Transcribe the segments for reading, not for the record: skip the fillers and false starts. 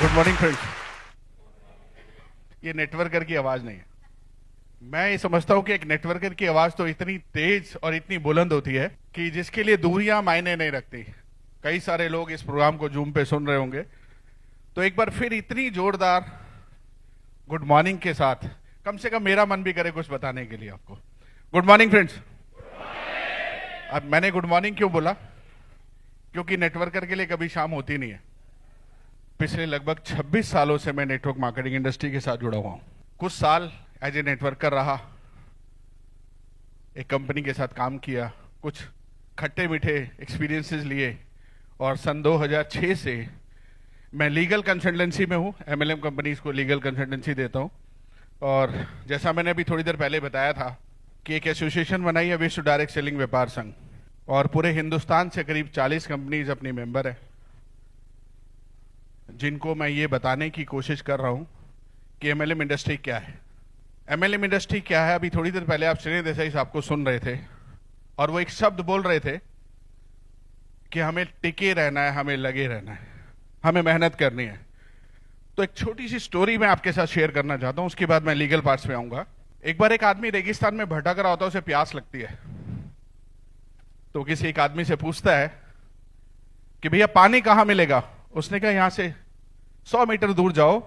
Good morning friends. ये networker की आवाज नहीं है। मैं ये समझता हूं कि एक नेटवर्कर की आवाज तो इतनी तेज और इतनी बुलंद होती है कि जिसके लिए दूरियां मायने नहीं रखती। कई सारे लोग इस प्रोग्राम को जूम पे सुन रहे होंगे, तो एक बार फिर इतनी जोरदार गुड मॉर्निंग के साथ कम से कम मेरा मन भी करे कुछ बताने के लिए आपको। Good morning friends. अब मैंने गुड मॉर्निंग क्यों बोला? क्योंकि नेटवर्कर के लिए कभी शाम होती नहीं है। पिछले लगभग 26 सालों से मैं नेटवर्क मार्केटिंग इंडस्ट्री के साथ जुड़ा हुआ हूं। कुछ साल एज ए नेटवर्कर रहा, एक कंपनी के साथ काम किया, कुछ खट्टे मीठे एक्सपीरियंसेस लिए, और सन 2006 से मैं लीगल कंसल्टेंसी में हूं। एमएलएम कंपनीज को लीगल कंसल्टेंसी देता हूं। और जैसा मैंने अभी थोड़ी देर पहले बताया था कि एक एसोसिएशन बनाई है, विश्व डायरेक्ट सेलिंग व्यापार संघ, और पूरे हिंदुस्तान से करीब 40 कंपनीज अपनी मेंबर है, जिनको मैं ये बताने की कोशिश कर रहा हूं कि एमएलएम इंडस्ट्री क्या है। एमएलएम इंडस्ट्री क्या है? अभी थोड़ी देर पहले आप श्री देसाई साहब को सुन रहे थे और वो एक शब्द बोल रहे थे कि हमें टिके रहना है, हमें लगे रहना है, हमें मेहनत करनी है। तो एक छोटी सी स्टोरी मैं आपके साथ शेयर करना चाहता हूं, उसके बाद मैं लीगल पार्ट्स पे आऊंगा। एक बार एक आदमी रेगिस्तान में भटक रहा होता है, उसे प्यास लगती है, तो किसी एक आदमी से पूछता है कि भैया पानी कहां मिलेगा? उसने कहा यहां से 100 मीटर दूर जाओ,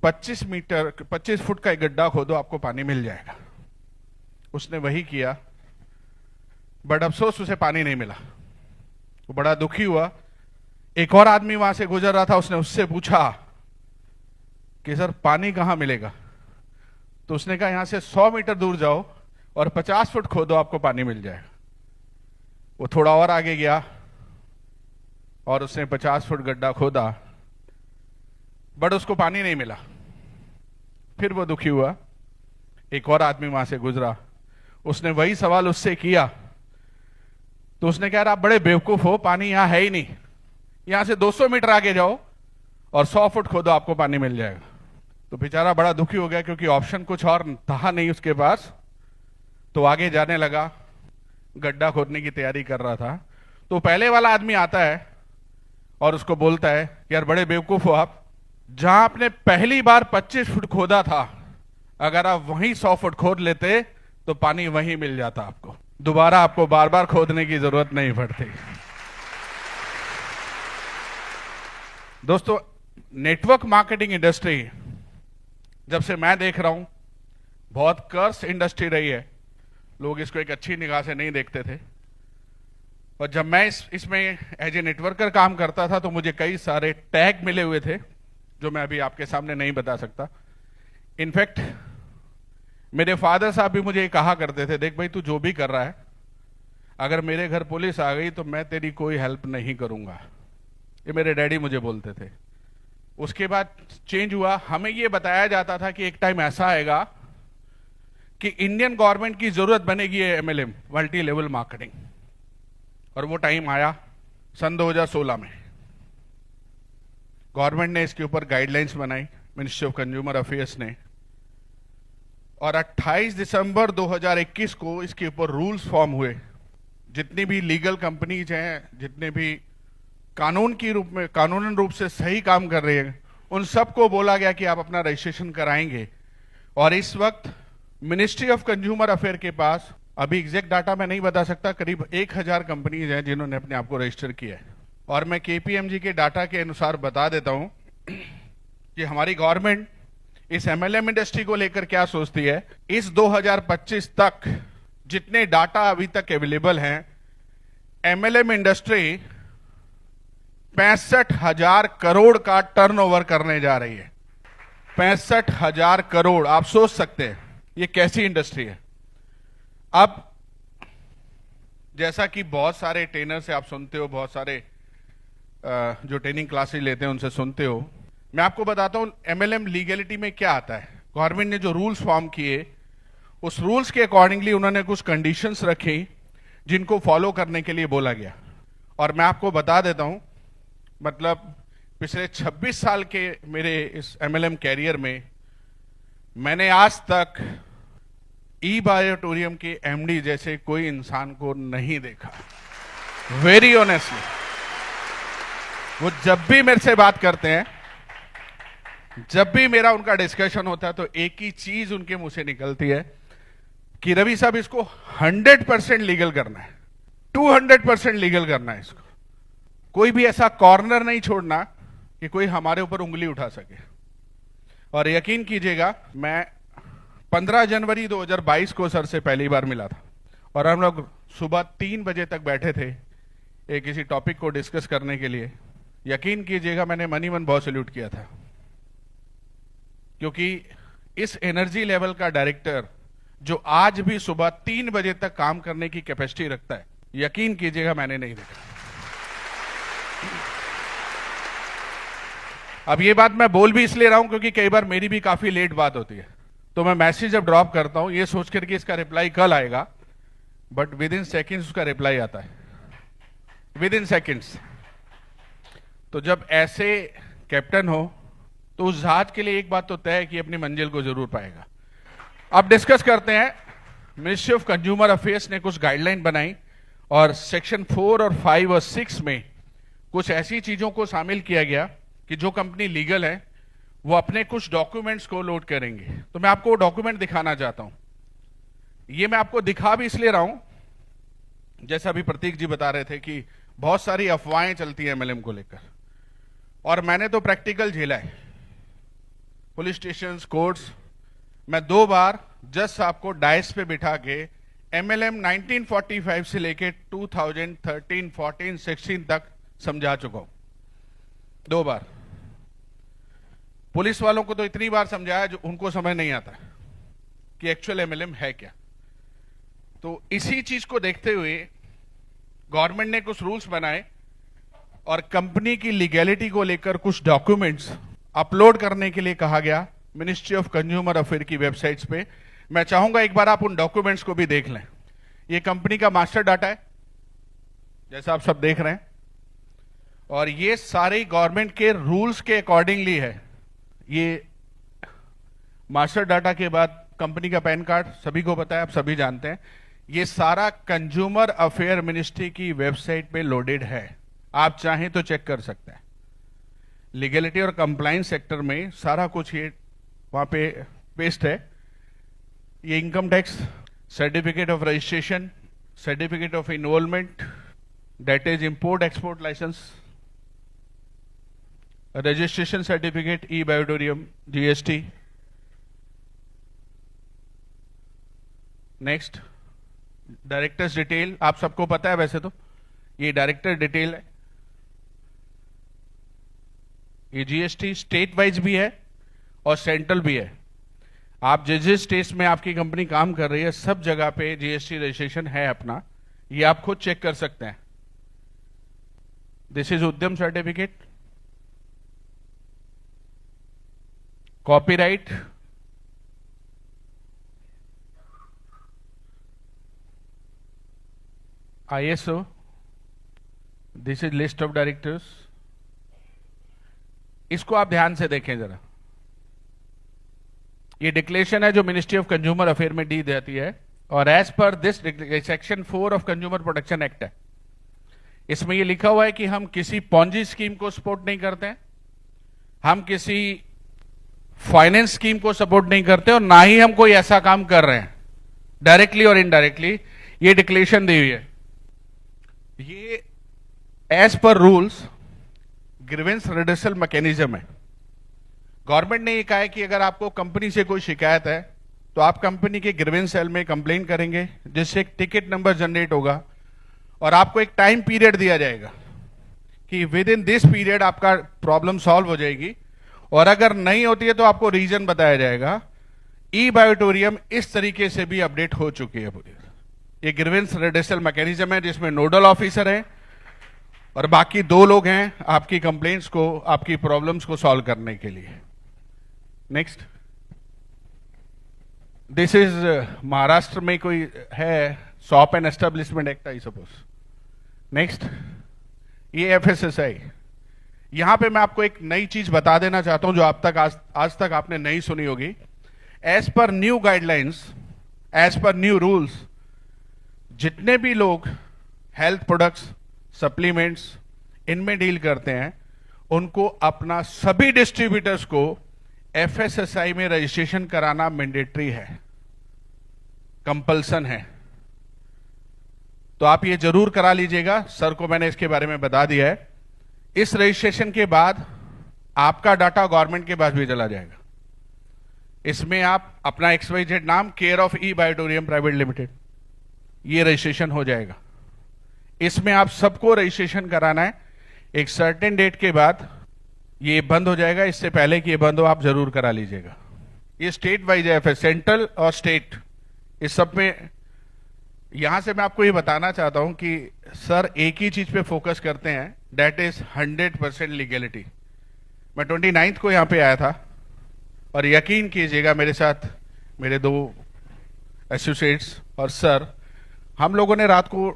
25 फुट का एक गड्ढा खोदो, आपको पानी मिल जाएगा। उसने वही किया, बट अफसोस उसे पानी नहीं मिला। वो बड़ा दुखी हुआ। एक और आदमी वहां से गुजर रहा था, उसने उससे पूछा कि सर पानी कहां मिलेगा? तो उसने कहा यहां से 100 मीटर दूर जाओ और 50 फुट खोदो, आपको पानी मिल जाएगा। वो थोड़ा और आगे गया और उसने 50 फुट गड्ढा खोदा, बट उसको पानी नहीं मिला। फिर वो दुखी हुआ। एक और आदमी वहां से गुजरा, उसने वही सवाल उससे किया, तो उसने कहा आप बड़े बेवकूफ हो, पानी यहां है ही नहीं, यहां से 200 मीटर आगे जाओ और 100 फुट खोदो, आपको पानी मिल जाएगा। तो बेचारा बड़ा दुखी हो गया, क्योंकि ऑप्शन कुछ और था नहीं उसके पास। तो आगे जाने लगा, गड्ढा खोदने की तैयारी कर रहा था। तो पहले वाला आदमी आता है और उसको बोलता है यार बड़े बेवकूफ हो आप, जहां आपने पहली बार 25 फुट खोदा था, अगर आप वहीं 100 फुट खोद लेते तो पानी वहीं मिल जाता आपको, दोबारा आपको बार बार खोदने की जरूरत नहीं पड़ती। दोस्तों, नेटवर्क मार्केटिंग इंडस्ट्री जब से मैं देख रहा हूं, बहुत कर्स इंडस्ट्री रही है। लोग इसको एक अच्छी निगाह से नहीं देखते थे। और जब मैं इसमें एज ए नेटवर्कर काम करता था, तो मुझे कई सारे टैग मिले हुए थे, जो मैं अभी आपके सामने नहीं बता सकता। इनफैक्ट मेरे फादर साहब भी मुझे कहा करते थे, देख भाई तू जो भी कर रहा है, अगर मेरे घर पुलिस आ गई तो मैं तेरी कोई हेल्प नहीं करूंगा। ये मेरे डैडी मुझे बोलते थे। उसके बाद चेंज हुआ, हमें ये बताया जाता था कि एक टाइम ऐसा आएगा कि इंडियन गवर्नमेंट की जरूरत बनेगी एमएलएम, मल्टी लेवल मार्केटिंग। और वो टाइम आया सन 2016 में। गवर्नमेंट ने इसके ऊपर गाइडलाइंस बनाई, मिनिस्ट्री ऑफ कंज्यूमर अफेयर्स ने, और 28 दिसंबर 2021 को इसके ऊपर रूल्स फॉर्म हुए। जितनी भी लीगल कंपनीज हैं, जितने भी कानूनन रूप से सही काम कर रहे हैं, उन सबको बोला गया कि आप अपना रजिस्ट्रेशन कराएंगे। और इस वक्त मिनिस्ट्री ऑफ कंज्यूमर अफेयर के पास, अभी एग्जैक्ट डाटा मैं नहीं बता सकता, करीब 1000 कंपनीज हैं जिन्होंने अपने आप को रजिस्टर किया है। और मैं केपीएमजी के डाटा के अनुसार बता देता हूं कि हमारी गवर्नमेंट इस एमएलएम इंडस्ट्री को लेकर क्या सोचती है। इस 2025 तक जितने डाटा अभी तक अवेलेबल हैं, एमएलएम इंडस्ट्री 65,000 करोड़ का टर्नओवर करने जा रही है। 65,000 करोड़। आप सोच सकते हैं ये कैसी इंडस्ट्री है। अब जैसा कि बहुत सारे ट्रेनर से आप सुनते हो, बहुत सारे जो ट्रेनिंग क्लासेस लेते हैं उनसे सुनते हो, मैं आपको बताता हूं एमएलएम लीगलिटी में क्या आता है। गवर्नमेंट ने जो रूल्स फॉर्म किए, उस रूल्स के अकॉर्डिंगली उन्होंने कुछ कंडीशंस रखी जिनको फॉलो करने के लिए बोला गया। और मैं आपको बता देता हूं, मतलब पिछले 26 साल के मेरे इस एमएलएम कैरियर में मैंने आज तक ई बायोटोरियम के एमडी जैसे कोई इंसान को नहीं देखा। वेरी ऑनेस्टली, वो जब भी मेरे से बात करते हैं जब भी मेरा उनका डिस्कशन होता है तो एक ही चीज उनके मुंह से निकलती है कि रवि साहब इसको 100% लीगल करना है, 200% लीगल करना है इसको। कोई भी ऐसा कॉर्नर नहीं छोड़ना कि कोई हमारे ऊपर उंगली उठा सके। और यकीन कीजिएगा, मैं 15 जनवरी 2022 को सर से पहली बार मिला था और हम लोग सुबह 3 बजे तक बैठे थे एक किसी टॉपिक को डिस्कस करने के लिए। यकीन कीजिएगा, मैंने मन ही मन बहुत सैल्यूट किया था, क्योंकि इस एनर्जी लेवल का डायरेक्टर जो आज भी सुबह 3 बजे तक काम करने की कैपेसिटी रखता है, यकीन कीजिएगा मैंने नहीं देखा। अब ये बात मैं बोल भी इसलिए रहा हूं क्योंकि कई बार मेरी भी काफी लेट बात होती है, तो मैं मैसेज जब ड्रॉप करता हूं ये सोच करके इसका रिप्लाई कल आएगा, बट विद इन सेकेंड्स उसका रिप्लाई आता है, विद इन सेकेंड्स। तो जब ऐसे कैप्टन हो तो उस जहाज के लिए एक बात तो तय है कि अपनी मंजिल को जरूर पाएगा। अब डिस्कस करते हैं। मिनिस्ट्री ऑफ कंज्यूमर अफेयर्स ने कुछ गाइडलाइन बनाई और सेक्शन 4 और 5 और 6 में कुछ ऐसी चीजों को शामिल किया गया कि जो कंपनी लीगल है वो अपने कुछ डॉक्यूमेंट्स को लोड करेंगे। तो मैं आपको वो डॉक्यूमेंट दिखाना चाहता हूं। ये मैं आपको दिखा भी इसलिए रहा हूं, जैसा अभी प्रतीक जी बता रहे थे कि बहुत सारी अफवाहें चलती है एमएलएम को लेकर, और मैंने तो प्रैक्टिकल झेला है। पुलिस स्टेशन, कोर्ट्स, मैं 2 बार जज साहब को डायस पे बिठा के एमएलएम 1945 से लेके 2013, 14, 16 तक समझा चुका हूं, 2 बार। पुलिस वालों को तो इतनी बार समझाया जो उनको समझ नहीं आता कि एक्चुअल एमएलएम है क्या। तो इसी चीज को देखते हुए गवर्नमेंट ने कुछ रूल्स बनाए और कंपनी की लीगैलिटी को लेकर कुछ डॉक्यूमेंट्स अपलोड करने के लिए कहा गया मिनिस्ट्री ऑफ कंज्यूमर अफेयर की वेबसाइट्स पे। मैं चाहूंगा एक बार आप उन डॉक्यूमेंट्स को भी देख लें। ये कंपनी का मास्टर डाटा है, जैसा आप सब देख रहे हैं, और ये सारे गवर्नमेंट के रूल्स के अकॉर्डिंगली है। ये मास्टर डाटा के बाद कंपनी का पैन कार्ड, सभी को पता है, आप सभी जानते हैं। ये सारा कंज्यूमर अफेयर मिनिस्ट्री की वेबसाइट पे लोडेड है, आप चाहें तो चेक कर सकते हैं। लीगलिटी और कंप्लायंस सेक्टर में सारा कुछ ये वहां पे पेस्ट है। ये income tax, certificate of registration, certificate of involvement, that is import export licence, registration certificate, E Biotorium, GST. Next, directors detail, आप सबको पता है वैसे तो, ये डायरेक्टर डिटेल है। ये जीएसटी स्टेट वाइज भी है और सेंट्रल भी है। आप जिस जिस स्टेट में आपकी कंपनी काम कर रही है सब जगह पे जीएसटी रजिस्ट्रेशन है अपना, ये आप खुद चेक कर सकते हैं। दिस इज उद्यम certificate, copyright, ISO, this is list of directors. इसको आप ध्यान से देखें जरा। ये डिक्लेरेशन है जो मिनिस्ट्री ऑफ कंज्यूमर अफेयर में दी जाती है, और as per this section 4 of consumer protection act है। इसमें ये लिखा हुआ है कि हम किसी पॉन्जी स्कीम को सपोर्ट नहीं करते हैं, हम किसी फाइनेंस स्कीम को सपोर्ट नहीं करते, और ना ही हम कोई ऐसा काम कर रहे हैं डायरेक्टली और इनडायरेक्टली। ये डिक्लेरेशन दी हुई है। ये as per rules grievance redressal mechanism है। गवर्नमेंट ने ये कहा है कि अगर आपको कंपनी से कोई शिकायत है तो आप कंपनी के ग्रीवेंस सेल में कंप्लेन करेंगे, जिससे एक टिकट नंबर जनरेट होगा और आपको एक टाइम पीरियड दिया जाएगा कि विद इन दिस पीरियड आपका प्रॉब्लम सॉल्व हो जाएगी, और अगर नहीं होती है तो आपको रीजन बताया जाएगा। ई बायोटोरियम इस तरीके से भी अपडेट हो चुकी है पूरी। ये ग्रीवेंस रिड्रेसल मैकेनिज्म है जिसमें नोडल ऑफिसर है और बाकी 2 लोग हैं आपकी कंप्लेंट्स को, आपकी प्रॉब्लम्स को सॉल्व करने के लिए। नेक्स्ट, दिस इज महाराष्ट्र में कोई है shop and establishment act I suppose. Next, ये FSSAI। यहां पे मैं आपको एक नई चीज बता देना चाहता हूं जो आप तक आज तक आपने नहीं सुनी होगी। As per new guidelines, as per new rules, जितने भी लोग हेल्थ प्रोडक्ट्स, सप्लीमेंट्स इनमें डील करते हैं, उनको अपना सभी डिस्ट्रीब्यूटर्स को एफएसएसआई में रजिस्ट्रेशन कराना मैंडेटरी है, कंपल्सन है, तो आप ये जरूर करा लीजिएगा। सर को मैंने इसके बारे में बता दिया है। इस रजिस्ट्रेशन के बाद आपका डाटा गवर्नमेंट के पास भी चला जाएगा। इसमें आप अपना XYZ नाम, care of E Biotorium private limited, ये रजिस्ट्रेशन हो जाएगा। इसमें आप सबको रजिस्ट्रेशन कराना है। एक सर्टेन डेट के बाद ये बंद हो जाएगा। इससे पहले कि ये बंद हो आप जरूर करा लीजिएगा। ये स्टेट वाइज है, सेंट्रल और स्टेट, इस सब में। यहां से मैं आपको ये बताना चाहता हूं कि सर एक ही चीज पे फोकस करते हैं, दैट इज 100% लीगलिटी। मैं 29 को यहां पे आया था और यकीन कीजिएगा मेरे साथ मेरे 2 एसोसिएट्स और सर, हम लोगों ने रात को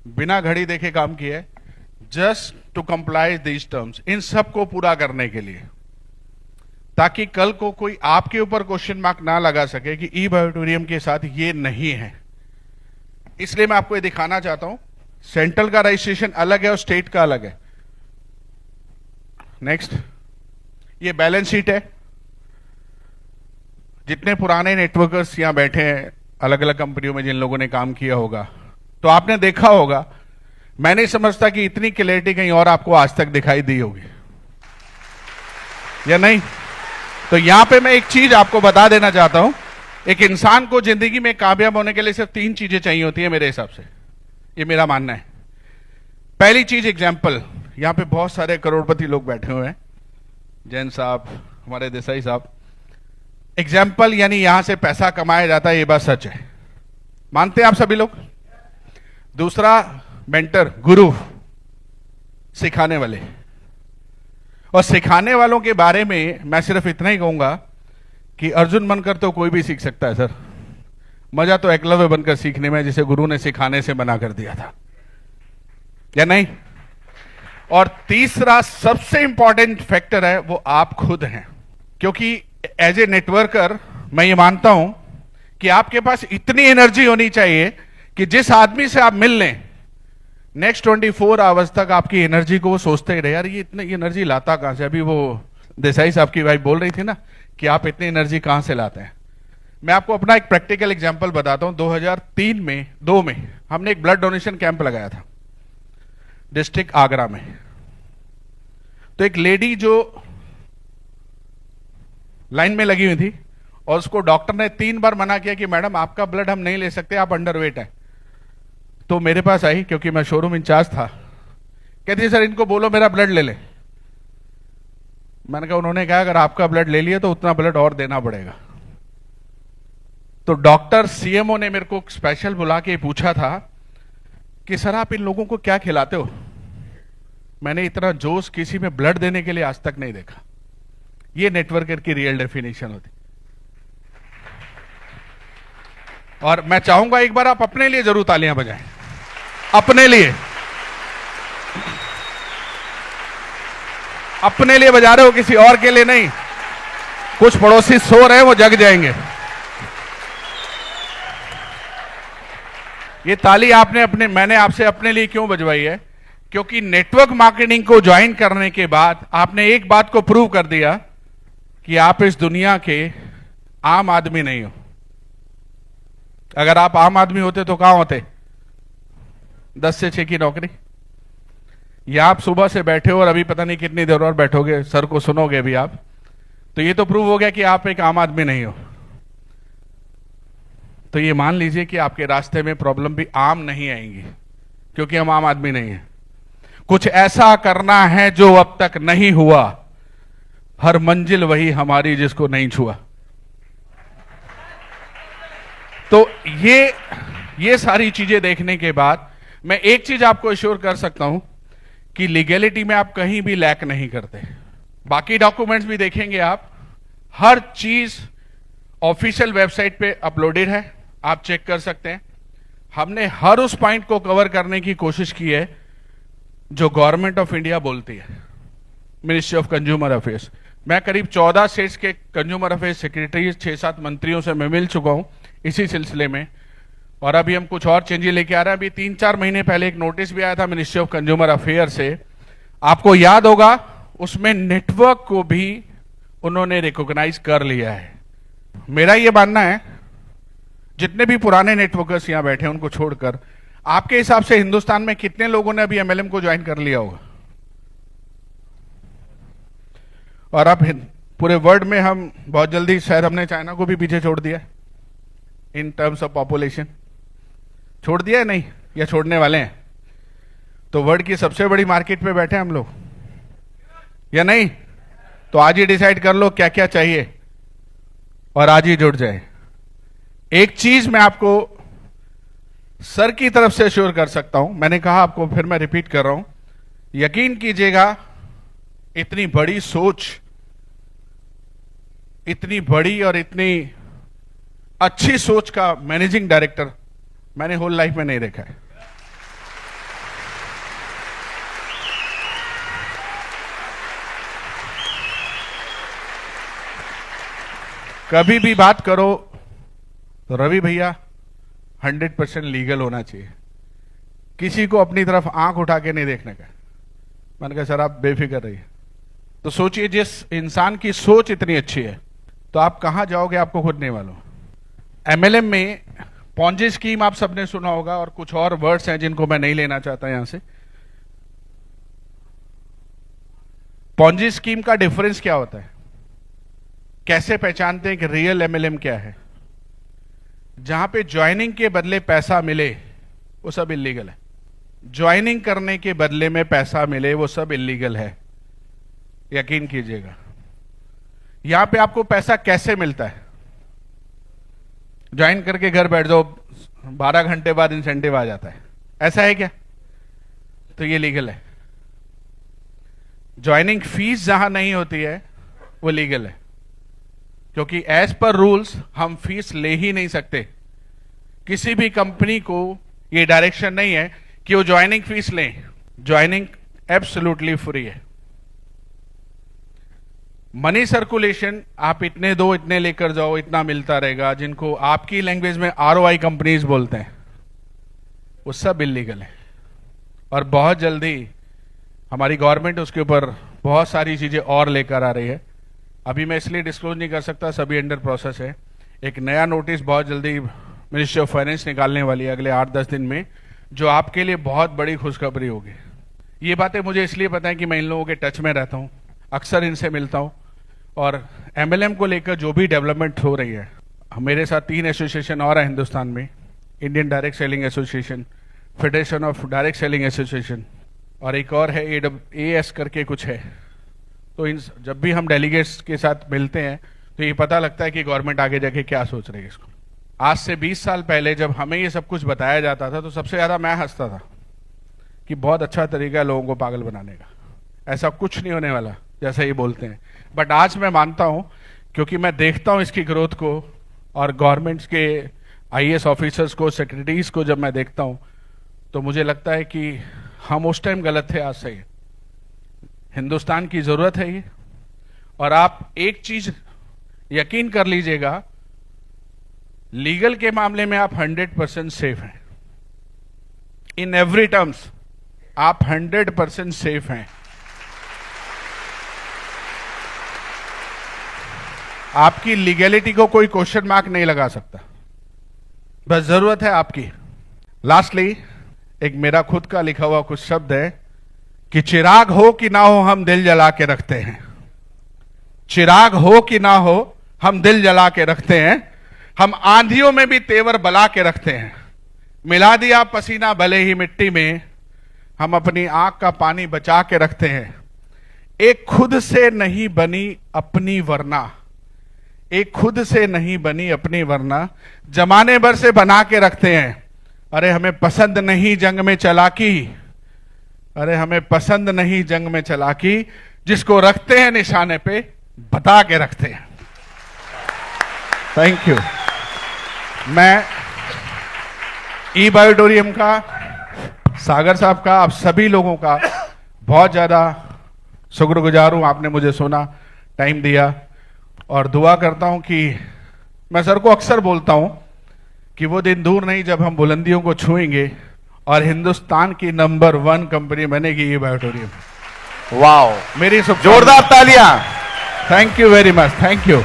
बिना घड़ी देखे काम किया है, just to comply these terms, इन सब को पूरा करने के लिए, ताकि कल को कोई आपके ऊपर क्वेश्चन मार्क ना लगा सके कि ई बायोटोरियम के साथ ये नहीं है। इसलिए मैं आपको ये दिखाना चाहता हूं, सेंट्रल का रजिस्ट्रेशन अलग है और स्टेट का अलग है। नेक्स्ट, ये बैलेंस शीट है। जितने पुराने नेटवर्कर्स यहां बैठे हैं अलग अलग कंपनियों में, जिन लोगों ने काम किया होगा, तो आपने देखा होगा, मैं नहीं समझता कि इतनी क्लैरिटी कहीं और आपको आज तक दिखाई दी होगी या नहीं। तो यहां पे मैं एक चीज आपको बता देना चाहता हूं, एक इंसान को जिंदगी में कामयाब होने के लिए सिर्फ 3 चीजें चाहिए होती है मेरे हिसाब से, ये मेरा मानना है। पहली चीज एग्जाम्पल, यहां पे बहुत सारे करोड़पति लोग बैठे हुए हैं, जैन साहब, हमारे देसाई साहब। एग्जाम्पल यानी यहां से पैसा कमाया जाता है, ये बात सच है, मानते हैं आप सभी लोग। दूसरा, मेंटर, गुरु, सिखाने वाले। और सिखाने वालों के बारे में मैं सिर्फ इतना ही कहूंगा कि अर्जुन बनकर तो कोई भी सीख सकता है सर, मजा तो एकलव्य बनकर सीखने में, जिसे गुरु ने सिखाने से मना कर दिया था, या नहीं। और तीसरा सबसे इंपॉर्टेंट फैक्टर है, वो आप खुद हैं। क्योंकि एज ए नेटवर्कर मैं ये मानता हूं कि आपके पास इतनी एनर्जी होनी चाहिए कि जिस आदमी से आप मिल लें, नेक्स्ट 24 आवर्स तक आपकी एनर्जी को वो सोचते ही रहे, यार ये इतनी एनर्जी लाता कहां से। अभी वो देसाई साहब की वाइफ बोल रही थी ना कि आप इतनी एनर्जी कहां से लाते हैं। मैं आपको अपना एक प्रैक्टिकल एग्जांपल बताता हूं। 2003 में 2 में हमने एक ब्लड डोनेशन कैंप लगाया था डिस्ट्रिक्ट आगरा में। तो एक लेडी जो लाइन में लगी हुई थी और उसको डॉक्टर ने 3 बार मना किया कि मैडम आपका ब्लड हम नहीं ले सकते, आप अंडरवेट है। तो मेरे पास आई, क्योंकि मैं शोरूम इंचार्ज था, कहती सर इनको बोलो मेरा ब्लड ले ले। मैंने कहा, उन्होंने कहा अगर आपका ब्लड ले लिया तो उतना ब्लड और देना पड़ेगा। तो डॉक्टर सीएमओ ने मेरे को स्पेशल बुला के पूछा था कि सर आप इन लोगों को क्या खिलाते हो। मैंने इतना जोश किसी में ब्लड देने के लिए आज तक नहीं देखा। ये नेटवर्कर की रियल डेफिनेशन होती। और मैं चाहूंगा एक बार आप अपने लिए जरूर तालियां बजाएं, अपने लिए। अपने लिए बजा रहे हो, किसी और के लिए नहीं। कुछ पड़ोसी सो रहे हैं, वो जग जाएंगे। ये ताली मैंने आपसे अपने लिए क्यों बजवाई है, क्योंकि नेटवर्क मार्केटिंग को ज्वाइन करने के बाद आपने एक बात को प्रूव कर दिया कि आप इस दुनिया के आम आदमी नहीं हो। अगर आप आम आदमी होते तो कहां होते? 10 से 6 की नौकरी। या आप सुबह से बैठे हो और अभी पता नहीं कितनी देर और बैठोगे, सर को सुनोगे भी आप। तो ये तो प्रूव हो गया कि आप एक आम आदमी नहीं हो। तो ये मान लीजिए कि आपके रास्ते में प्रॉब्लम भी आम नहीं आएंगी, क्योंकि हम आम आदमी नहीं है। कुछ ऐसा करना है जो अब तक नहीं हुआ। हर मंजिल वही हमारी जिसको नहीं छुआ। तो ये सारी चीजें देखने के बाद मैं एक चीज आपको अश्योर कर सकता हूं कि लीगैलिटी में आप कहीं भी लैक नहीं करते। बाकी डॉक्यूमेंट्स भी देखेंगे आप, हर चीज ऑफिशियल वेबसाइट पे अपलोडेड है, आप चेक कर सकते हैं। हमने हर उस पॉइंट को कवर करने की कोशिश की है जो गवर्नमेंट ऑफ इंडिया बोलती है, मिनिस्ट्री ऑफ कंज्यूमर अफेयर्स। मैं करीब 14 स्टेट्स के कंज्यूमर अफेयर्स सेक्रेटरी, 6-7 मंत्रियों से मैं मिल चुका हूं इसी सिलसिले में। और अभी हम कुछ और चेंजेस लेके आ रहे हैं। अभी 3-4 महीने पहले एक नोटिस भी आया था मिनिस्ट्री ऑफ कंज्यूमर अफेयर से, आपको याद होगा। उसमें नेटवर्क को भी उन्होंने रिकॉग्नाइज कर लिया है। मेरा ये मानना है, जितने भी पुराने नेटवर्कर्स यहां बैठे हैं उनको छोड़कर, आपके हिसाब से हिंदुस्तान में कितने लोगों ने अभी एमएलएम को ज्वाइन कर लिया होगा? और अब पूरे वर्ल्ड में हम बहुत जल्दी, शायद हमने चाइना को भी पीछे छोड़ दिया इन टर्म्स ऑफ पॉपुलेशन। छोड़ दिया है नहीं, या छोड़ने वाले हैं? तो वर्ल्ड की सबसे बड़ी मार्केट पे बैठे हैं हम लोग, या नहीं? तो आज ही डिसाइड कर लो क्या क्या चाहिए और आज ही जुड़ जाए। एक चीज मैं आपको सर की तरफ से श्योर कर सकता हूं, मैंने कहा आपको, फिर मैं रिपीट कर रहा हूं, यकीन कीजिएगा, इतनी बड़ी सोच, इतनी बड़ी और इतनी अच्छी सोच का मैनेजिंग डायरेक्टर मैंने होल लाइफ में नहीं देखा है। कभी भी बात करो तो रवि भैया 100% लीगल होना चाहिए, किसी को अपनी तरफ आंख उठा के नहीं देखने का। मैंने कहा सर आप बेफिक्र रहिए। तो सोचिए, जिस इंसान की सोच इतनी अच्छी है तो आप कहां जाओगे आपको खुद नहीं मालूम। एमएलएम में पॉन्जी स्कीम आप सबने सुना होगा, और कुछ और वर्ड्स हैं जिनको मैं नहीं लेना चाहता यहां से। पॉन्जी स्कीम का डिफरेंस क्या होता है, कैसे पहचानते हैं कि रियल एमएलएम क्या है? जहां पे ज्वाइनिंग के बदले पैसा मिले वो सब इलीगल है, ज्वाइनिंग करने के बदले में पैसा मिले वो सब इलीगल है, यकीन कीजिएगा। यहां पे आपको पैसा कैसे मिलता है? ज्वाइन करके घर बैठ जाओ, 12 घंटे बाद इंसेंटिव आ जाता है, ऐसा है क्या? तो ये लीगल है। ज्वाइनिंग फीस जहां नहीं होती है वो लीगल है, क्योंकि एज पर रूल्स हम फीस ले ही नहीं सकते। किसी भी कंपनी को ये डायरेक्शन नहीं है कि वो ज्वाइनिंग फीस लें। ज्वाइनिंग एब्सोल्युटली फ्री है। मनी सर्कुलेशन आप इतने दो, इतने लेकर जाओ, इतना मिलता रहेगा, जिनको आपकी लैंग्वेज में आरओआई कंपनीज बोलते हैं, वो सब इलीगल है। और बहुत जल्दी हमारी गवर्नमेंट उसके ऊपर बहुत सारी चीजें और लेकर आ रही है। अभी मैं इसलिए डिस्क्लोज नहीं कर सकता, सभी अंडर प्रोसेस है। एक नया नोटिस बहुत जल्दी मिनिस्ट्री ऑफ फाइनेंस निकालने वाली है अगले 8-10 दिन में, जो आपके लिए बहुत बड़ी खुशखबरी होगी। ये बातें मुझे इसलिए पता है कि मैं इन लोगों के टच में रहता हूँ, अक्सर इनसे मिलता हूँ, और एमएलएम को लेकर जो भी डेवलपमेंट हो रही है, मेरे साथ 3 एसोसिएशन और है हिंदुस्तान में, Indian direct selling association, federation of direct selling association, और एक और है AS करके कुछ है। तो इन जब भी हम डेलीगेट्स के साथ मिलते हैं तो ये पता लगता है कि गवर्नमेंट आगे जाके क्या सोच रही है इसको। आज से 20 साल पहले जब हमें ये सब कुछ बताया जाता था तो सबसे ज्यादा मैं हंसता था कि बहुत अच्छा तरीका है लोगों को पागल बनाने का, ऐसा कुछ नहीं होने वाला जैसा ये बोलते हैं। बट आज मैं मानता हूं, क्योंकि मैं देखता हूं इसकी ग्रोथ को, और गवर्नमेंट्स के IAS ऑफिसर्स को, सेक्रेटरीज को जब मैं देखता हूं, तो मुझे लगता है कि हम उस टाइम गलत थे, आज सही है। हिंदुस्तान की जरूरत है ये। और आप एक चीज यकीन कर लीजिएगा, लीगल के मामले में आप 100% सेफ हैं। इन एवरी टर्म्स आप 100% सेफ हैं। आपकी लीगैलिटी को कोई क्वेश्चन मार्क नहीं लगा सकता, बस जरूरत है आपकी। लास्टली एक मेरा खुद का लिखा हुआ कुछ शब्द है कि चिराग हो कि ना हो हम दिल जला के रखते हैं। चिराग हो कि ना हो हम दिल जला के रखते हैं। हम आंधियों में भी तेवर बला के रखते हैं। मिला दिया पसीना भले ही मिट्टी में, हम अपनी आंख का पानी बचा के रखते हैं। एक खुद से नहीं बनी अपनी वरना, एक खुद से नहीं बनी अपनी वरना, जमाने भर से बना के रखते हैं। अरे हमें पसंद नहीं जंग में चालाकी, अरे हमें पसंद नहीं जंग में चालाकी, जिसको रखते हैं निशाने पे बता के रखते हैं। Thank you. मैं ई-बायोटोरियम का, सागर साहब का, आप सभी लोगों का बहुत ज्यादा शुक्रगुजार हूं। आपने मुझे सुना, टाइम दिया, और दुआ करता हूं कि, मैं सर को अक्सर बोलता हूं कि वो दिन दूर नहीं जब हम बुलंदियों को छुएंगे और हिंदुस्तान की नंबर 1 कंपनी बनेगी ई-बायोटोरियम। वाओ, मेरी जोरदार तालियां। Thank you very much, thank you.